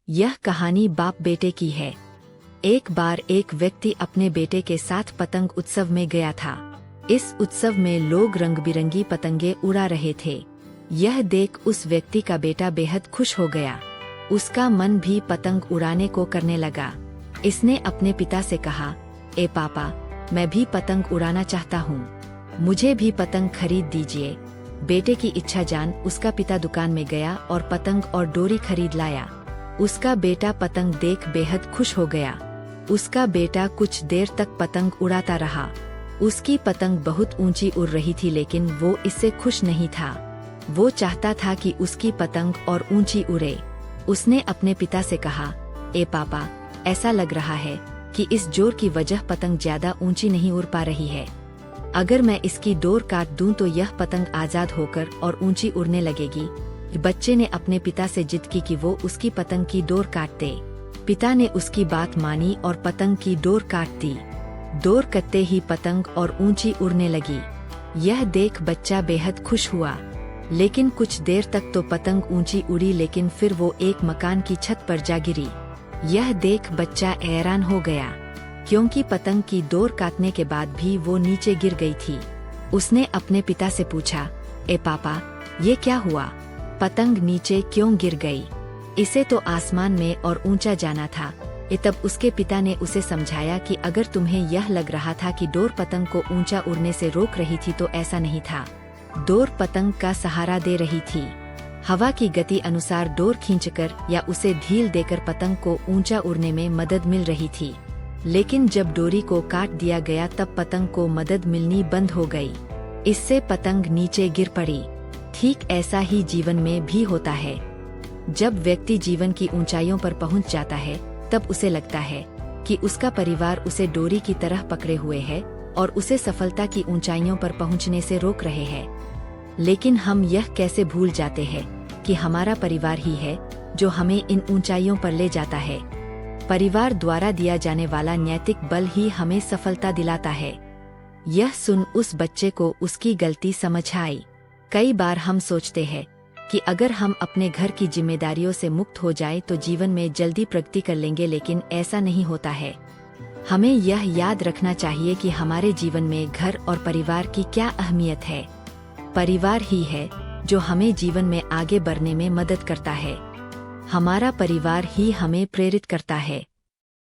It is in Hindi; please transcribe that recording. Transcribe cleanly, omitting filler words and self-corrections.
यह कहानी बाप बेटे की है। एक बार एक व्यक्ति अपने बेटे के साथ पतंग उत्सव में गया था। इस उत्सव में लोग रंग बिरंगी पतंगे उड़ा रहे थे। यह देख उस व्यक्ति का बेटा बेहद खुश हो गया। उसका मन भी पतंग उड़ाने को करने लगा। इसने अपने पिता से कहा, ए पापा, मैं भी पतंग उड़ाना चाहता हूँ, मुझे भी पतंग खरीद दीजिए। बेटे की इच्छा जान उसका पिता दुकान में गया और पतंग और डोरी खरीद लाया। उसका बेटा पतंग देख बेहद खुश हो गया। उसका बेटा कुछ देर तक पतंग उड़ाता रहा। उसकी पतंग बहुत ऊंची उड़ रही थी, लेकिन वो इससे खुश नहीं था। वो चाहता था कि उसकी पतंग और ऊंची उड़े। उसने अपने पिता से कहा, ए पापा, ऐसा लग रहा है कि इस जोर की वजह पतंग ज्यादा ऊंची नहीं उड़ पा रही है। अगर मैं इसकी डोर काट दूं तो यह पतंग आजाद होकर और ऊंची उड़ने लगेगी। बच्चे ने अपने पिता से जिद की कि वो उसकी पतंग की डोर काट दे। पिता ने उसकी बात मानी और पतंग की डोर काट दी। डोर कटते ही पतंग और ऊंची उड़ने लगी। यह देख बच्चा बेहद खुश हुआ। लेकिन कुछ देर तक तो पतंग ऊंची उड़ी, लेकिन फिर वो एक मकान की छत पर जा गिरी। यह देख बच्चा हैरान हो गया, क्योंकि पतंग की डोर काटने के बाद भी वो नीचे गिर गई थी। उसने अपने पिता से पूछा, ए पापा, ये क्या हुआ? पतंग नीचे क्यों गिर गई? इसे तो आसमान में और ऊंचा जाना था। तब उसके पिता ने उसे समझाया कि अगर तुम्हें यह लग रहा था कि डोर पतंग को ऊंचा उड़ने से रोक रही थी, तो ऐसा नहीं था। डोर पतंग का सहारा दे रही थी। हवा की गति अनुसार डोर खींचकर या उसे ढील देकर पतंग को ऊंचा उड़ने में मदद मिल रही थी। लेकिन जब डोरी को काट दिया गया तब पतंग को मदद मिलनी बंद हो गई। इससे पतंग नीचे गिर पड़ी। ठीक ऐसा ही जीवन में भी होता है। जब व्यक्ति जीवन की ऊंचाइयों पर पहुंच जाता है, तब उसे लगता है कि उसका परिवार उसे डोरी की तरह पकड़े हुए है और उसे सफलता की ऊंचाइयों पर पहुंचने से रोक रहे हैं। लेकिन हम यह कैसे भूल जाते हैं कि हमारा परिवार ही है जो हमें इन ऊंचाइयों पर ले जाता है। परिवार द्वारा दिया जाने वाला नैतिक बल ही हमें सफलता दिलाता है। यह सुन उस बच्चे को उसकी गलती समझ आई। कई बार हम सोचते हैं कि अगर हम अपने घर की जिम्मेदारियों से मुक्त हो जाएं तो जीवन में जल्दी प्रगति कर लेंगे, लेकिन ऐसा नहीं होता है। हमें यह याद रखना चाहिए कि हमारे जीवन में घर और परिवार की क्या अहमियत है। परिवार ही है जो हमें जीवन में आगे बढ़ने में मदद करता है। हमारा परिवार ही हमें प्रेरित करता है।